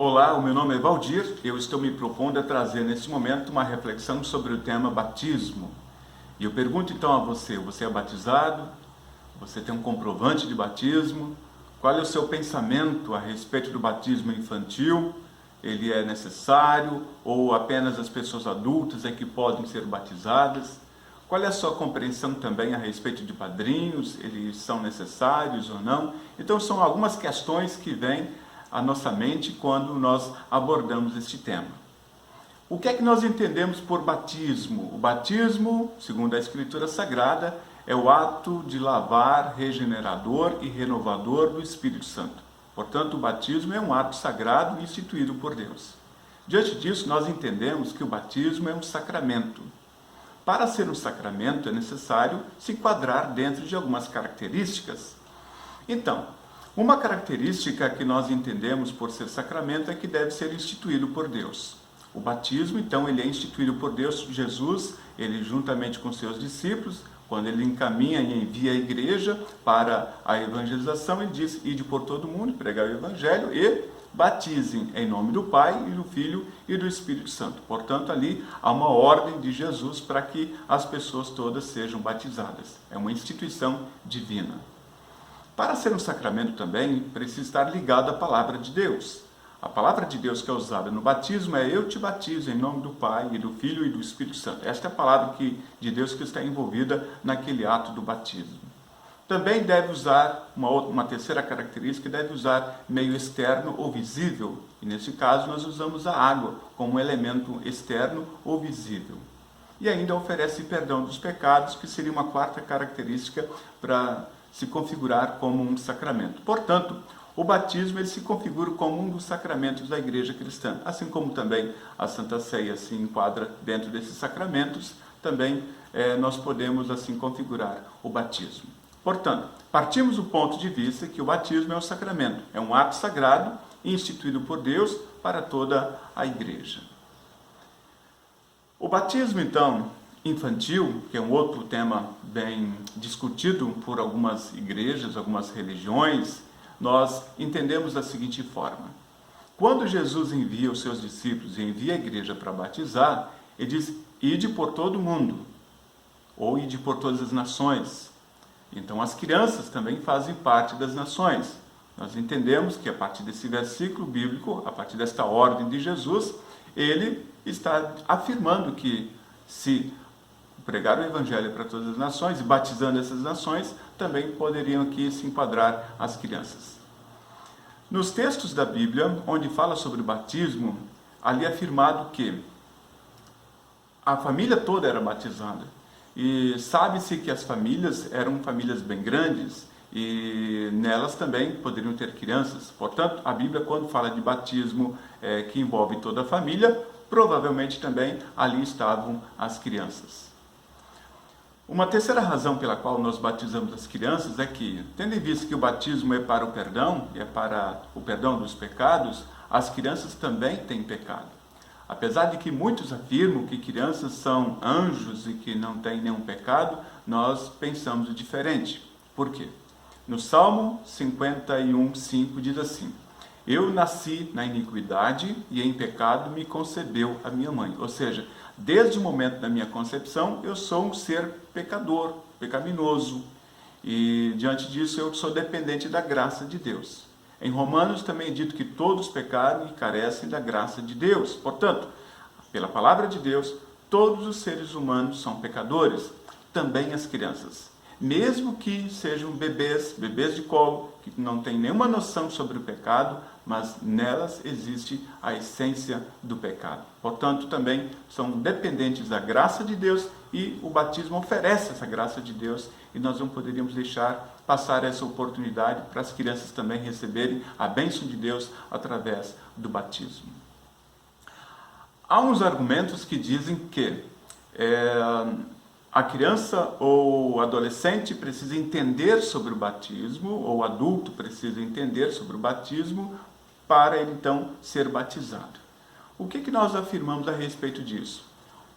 Olá, o meu nome é Valdir. Eu estou me propondo a trazer neste momento uma reflexão sobre o tema batismo. E eu pergunto então a você: você é batizado? Você tem um comprovante de batismo? Qual é o seu pensamento a respeito do batismo infantil? Ele é necessário ou apenas as pessoas adultas é que podem ser batizadas? Qual é a sua compreensão também a respeito de padrinhos? Eles são necessários ou não? Então são algumas questões que vêm à nossa mente quando nós abordamos este tema. O que é que nós entendemos por batismo? O batismo, segundo a Escritura Sagrada, é o ato de lavar, regenerador e renovador do Espírito Santo. Portanto, o batismo é um ato sagrado instituído por Deus. Diante disso, nós entendemos que o batismo é um sacramento. Para ser um sacramento, é necessário se enquadrar dentro de algumas características. Então, uma característica que nós entendemos por ser sacramento é que deve ser instituído por Deus. O batismo, então, ele é instituído por Deus. Jesus, ele juntamente com seus discípulos, quando ele encaminha e envia a igreja para a evangelização, ele diz: ide por todo mundo, pregar o evangelho e batizem em nome do Pai e do Filho e do Espírito Santo. Portanto, ali há uma ordem de Jesus para que as pessoas todas sejam batizadas. É uma instituição divina. Para ser um sacramento também, precisa estar ligado à palavra de Deus. A palavra de Deus que é usada no batismo é: eu te batizo em nome do Pai, e do Filho e do Espírito Santo. Esta é a palavra de Deus que está envolvida naquele ato do batismo. Também deve usar uma terceira característica, deve usar meio externo ou visível. E nesse caso nós usamos a água como elemento externo ou visível. E ainda oferece perdão dos pecados, que seria uma quarta característica para se configurar como um sacramento. Portanto, o batismo ele se configura como um dos sacramentos da igreja cristã, assim como também a Santa Ceia se enquadra dentro desses sacramentos, também nós podemos assim configurar o batismo. Portanto, partimos do ponto de vista que o batismo é um sacramento, é um ato sagrado instituído por Deus para toda a igreja. O batismo, então, infantil, que é um outro tema bem discutido por algumas igrejas, algumas religiões, nós entendemos da seguinte forma: quando Jesus envia os seus discípulos e envia a igreja para batizar, ele diz: ide por todo mundo, ou ide por todas as nações. Então as crianças também fazem parte das nações. Nós entendemos que a partir desse versículo bíblico, a partir desta ordem de Jesus, ele está afirmando que se pregar o evangelho para todas as nações e batizando essas nações, também poderiam aqui se enquadrar as crianças. Nos textos da Bíblia, onde fala sobre o batismo, ali é afirmado que a família toda era batizada. E sabe-se que as famílias eram famílias bem grandes e nelas também poderiam ter crianças. Portanto, a Bíblia, quando fala de batismo que envolve toda a família, provavelmente também ali estavam as crianças. Uma terceira razão pela qual nós batizamos as crianças é que, tendo em vista que o batismo é para o perdão, é para o perdão dos pecados, as crianças também têm pecado. Apesar de que muitos afirmam que crianças são anjos e que não têm nenhum pecado, nós pensamos diferente. Por quê? No Salmo 51:5 diz assim: eu nasci na iniquidade e em pecado me concebeu a minha mãe. Ou seja, desde o momento da minha concepção, eu sou um ser pecador, pecaminoso. E diante disso, eu sou dependente da graça de Deus. Em Romanos também é dito que todos pecaram e carecem da graça de Deus. Portanto, pela palavra de Deus, todos os seres humanos são pecadores, também as crianças. Mesmo que sejam bebês de colo, que não têm nenhuma noção sobre o pecado, mas nelas existe a essência do pecado. Portanto, também são dependentes da graça de Deus e o batismo oferece essa graça de Deus e nós não poderíamos deixar passar essa oportunidade para as crianças também receberem a bênção de Deus através do batismo. Há uns argumentos que dizem que a criança ou adolescente precisa entender sobre o batismo, ou o adulto precisa entender sobre o batismo para ele então ser batizado. O que nós afirmamos a respeito disso?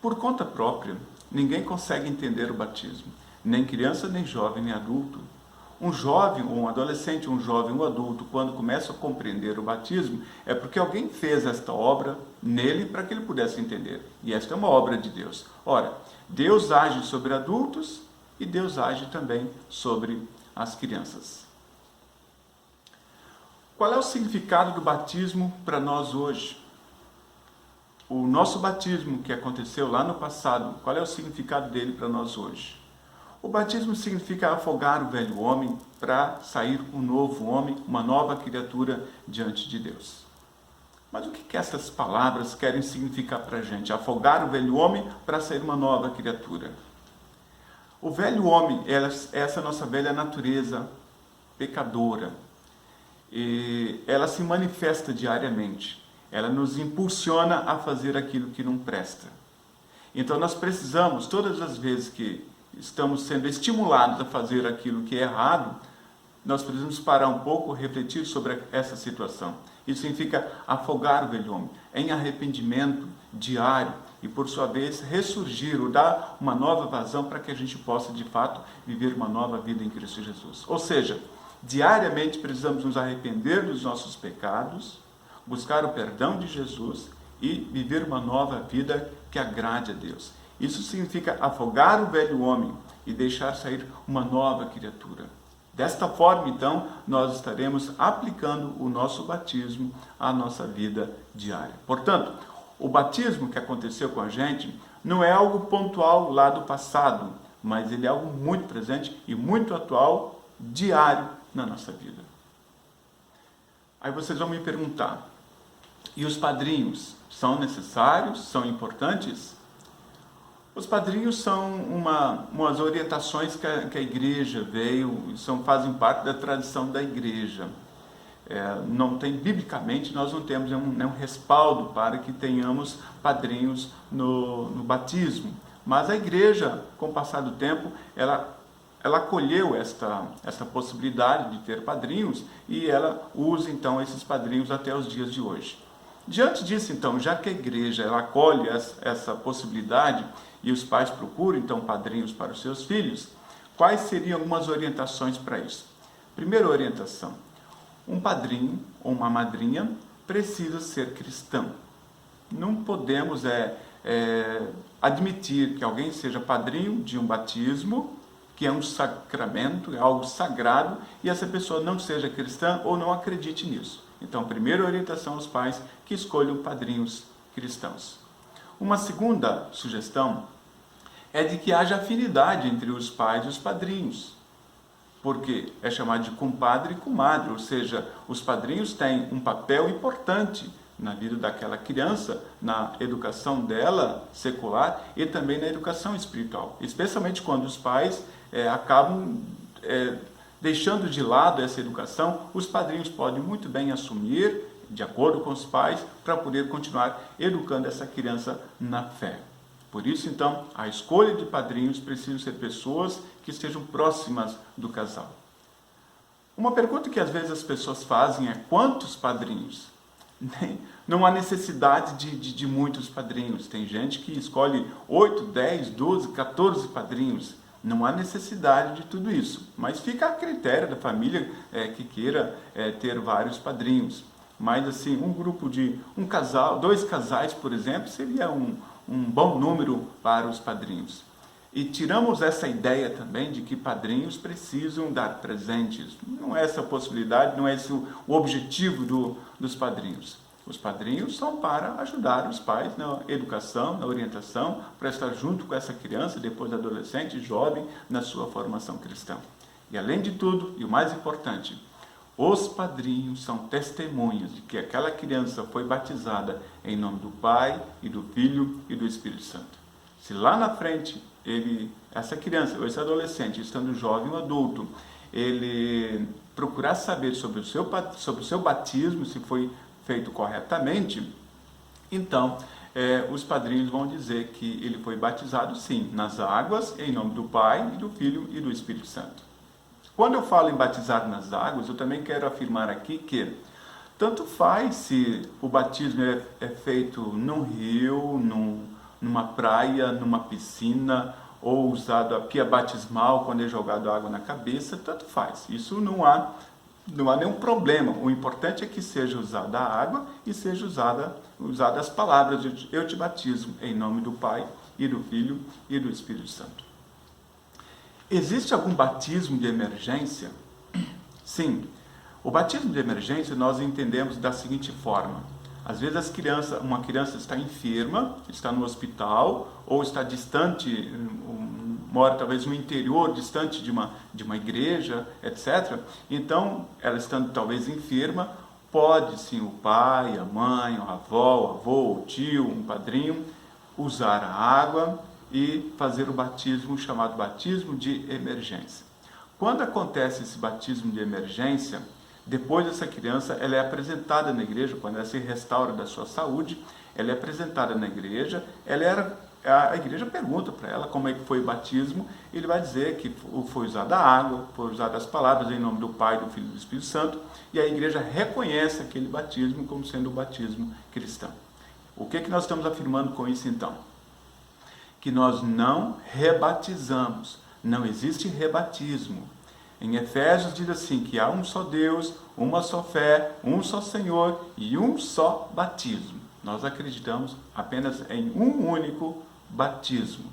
Por conta própria, ninguém consegue entender o batismo, nem criança, nem jovem, nem adulto. Um jovem, ou um adolescente, um jovem, um adulto, quando começa a compreender o batismo, é porque alguém fez esta obra nele para que ele pudesse entender. E esta é uma obra de Deus. Ora, Deus age sobre adultos e Deus age também sobre as crianças. Qual é o significado do batismo para nós hoje? O nosso batismo que aconteceu lá no passado, qual é o significado dele para nós hoje? O batismo significa afogar o velho homem para sair um novo homem, uma nova criatura diante de Deus. Mas o que essas palavras querem significar para a gente? Afogar o velho homem para sair uma nova criatura. O velho homem é essa nossa velha natureza pecadora. E ela se manifesta diariamente. Ela nos impulsiona a fazer aquilo que não presta. Então nós precisamos, todas as vezes que estamos sendo estimulados a fazer aquilo que é errado, nós precisamos parar um pouco, refletir sobre essa situação. Isso significa afogar o velho homem em arrependimento diário e, por sua vez, ressurgir ou dar uma nova vazão para que a gente possa, de fato, viver uma nova vida em Cristo Jesus. Ou seja, diariamente precisamos nos arrepender dos nossos pecados, buscar o perdão de Jesus e viver uma nova vida que agrade a Deus. Isso significa afogar o velho homem e deixar sair uma nova criatura. Desta forma, então, nós estaremos aplicando o nosso batismo à nossa vida diária. Portanto, o batismo que aconteceu com a gente não é algo pontual lá do passado, mas ele é algo muito presente e muito atual, diário na nossa vida. Aí vocês vão me perguntar, e os padrinhos são necessários, são importantes? Os padrinhos são umas orientações que a igreja veio, fazem parte da tradição da igreja. Não tem, biblicamente, nós não temos nenhum respaldo para que tenhamos padrinhos no batismo. Mas a igreja, com o passar do tempo, ela acolheu esta possibilidade de ter padrinhos e ela usa, então, esses padrinhos até os dias de hoje. Diante disso, então, já que a igreja ela acolhe essa possibilidade e os pais procuram, então, padrinhos para os seus filhos, quais seriam algumas orientações para isso? Primeira orientação, um padrinho ou uma madrinha precisa ser cristão. Não podemos admitir que alguém seja padrinho de um batismo, que é um sacramento, é algo sagrado, e essa pessoa não seja cristã ou não acredite nisso. Então, primeira orientação aos pais que escolham padrinhos cristãos. Uma segunda sugestão é de que haja afinidade entre os pais e os padrinhos, porque é chamado de compadre e comadre, ou seja, os padrinhos têm um papel importante na vida daquela criança, na educação dela secular e também na educação espiritual, especialmente quando os pais acabam deixando de lado essa educação. Os padrinhos podem muito bem assumir, de acordo com os pais, para poder continuar educando essa criança na fé. Por isso, então, a escolha de padrinhos precisa ser pessoas que estejam próximas do casal. Uma pergunta que às vezes as pessoas fazem é: quantos padrinhos? Não há necessidade de muitos padrinhos. Tem gente que escolhe 8, 10, 12, 14 padrinhos. Não há necessidade de tudo isso, mas fica a critério da família que queira ter vários padrinhos. Mas assim, um grupo de um casal, 2 casais, por exemplo, seria um bom número para os padrinhos. E tiramos essa ideia também de que padrinhos precisam dar presentes. Não é essa a possibilidade, não é esse o objetivo dos padrinhos. Os padrinhos são para ajudar os pais na educação, na orientação, para estar junto com essa criança, depois adolescente, jovem, na sua formação cristã. E além de tudo, e o mais importante, os padrinhos são testemunhas de que aquela criança foi batizada em nome do Pai, e do Filho e do Espírito Santo. Se lá na frente, essa criança ou esse adolescente, estando jovem ou adulto, ele procurar saber sobre o seu batismo, se foi feito corretamente, então os padrinhos vão dizer que ele foi batizado sim, nas águas, em nome do Pai, e do Filho e do Espírito Santo. Quando eu falo em batizar nas águas, eu também quero afirmar aqui que tanto faz se o batismo é feito num rio, numa praia, numa piscina ou usado a pia batismal quando é jogado água na cabeça, tanto faz. Isso não há nenhum problema. O importante é que seja usada a água e seja usada as palavras de eu te batismo em nome do Pai e do Filho e do Espírito Santo. Existe algum batismo de emergência? Sim. O batismo de emergência nós entendemos da seguinte forma. Às vezes uma criança está enferma, está no hospital, ou está distante, mora talvez no interior, distante de uma igreja, etc. Então, ela estando talvez enferma, pode sim o pai, a mãe, a avó, o avô, o tio, um padrinho, usar a água e fazer o batismo chamado batismo de emergência. Quando acontece esse batismo de emergência, depois essa criança ela é apresentada na igreja, quando ela se restaura da sua saúde, ela é apresentada na igreja, a igreja pergunta para ela como é que foi o batismo, ele vai dizer que foi usada a água, foi usadas as palavras em nome do Pai, do Filho e do Espírito Santo, e a igreja reconhece aquele batismo como sendo o batismo cristão. O que nós estamos afirmando com isso então? Que nós não rebatizamos, não existe rebatismo. Em Efésios diz assim, que há um só Deus, uma só fé, um só Senhor e um só batismo. Nós acreditamos apenas em um único batismo.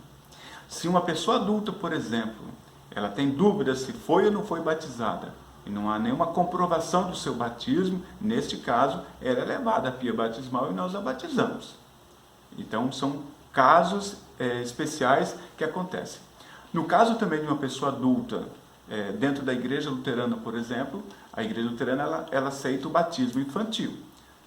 Se uma pessoa adulta, por exemplo, ela tem dúvida se foi ou não foi batizada, e não há nenhuma comprovação do seu batismo, neste caso, ela é levada à pia batismal e nós a batizamos. Então, são casos especiais que acontecem. No caso também de uma pessoa adulta, dentro da igreja luterana, por exemplo, a igreja luterana ela aceita o batismo infantil.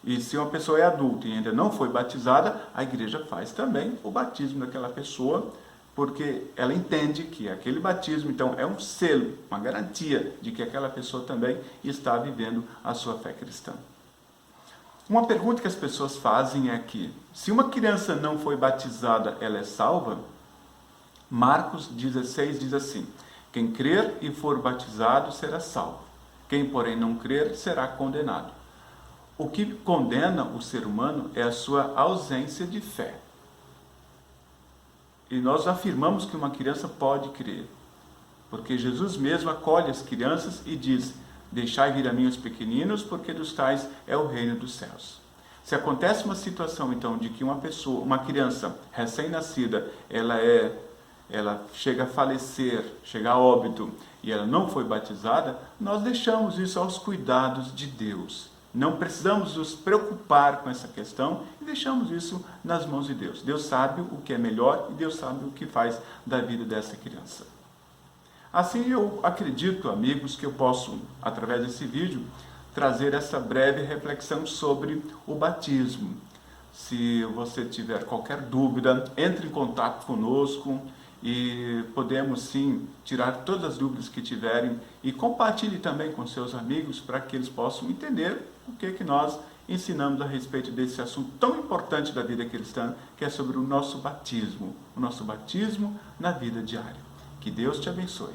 E se uma pessoa é adulta e ainda não foi batizada, a igreja faz também o batismo daquela pessoa, porque ela entende que aquele batismo, então, é um selo, uma garantia de que aquela pessoa também está vivendo a sua fé cristã. Uma pergunta que as pessoas fazem é que, se uma criança não foi batizada, ela é salva? Marcos 16 diz assim, quem crer e for batizado será salvo. Quem, porém, não crer será condenado. O que condena o ser humano é a sua ausência de fé. E nós afirmamos que uma criança pode crer, porque Jesus mesmo acolhe as crianças e diz, deixai vir a mim os pequeninos, porque dos tais é o reino dos céus. Se acontece uma situação, então, de que uma criança recém-nascida, ela chega a falecer, chega a óbito, e ela não foi batizada, nós deixamos isso aos cuidados de Deus. Não precisamos nos preocupar com essa questão e deixamos isso nas mãos de Deus. Deus sabe o que é melhor e Deus sabe o que faz da vida dessa criança. Assim, eu acredito, amigos, que eu posso, através desse vídeo, trazer essa breve reflexão sobre o batismo. Se você tiver qualquer dúvida, entre em contato conosco e podemos sim tirar todas as dúvidas que tiverem e compartilhe também com seus amigos para que eles possam entender o que nós ensinamos a respeito desse assunto tão importante da vida cristã, que é sobre o nosso batismo na vida diária. Que Deus te abençoe.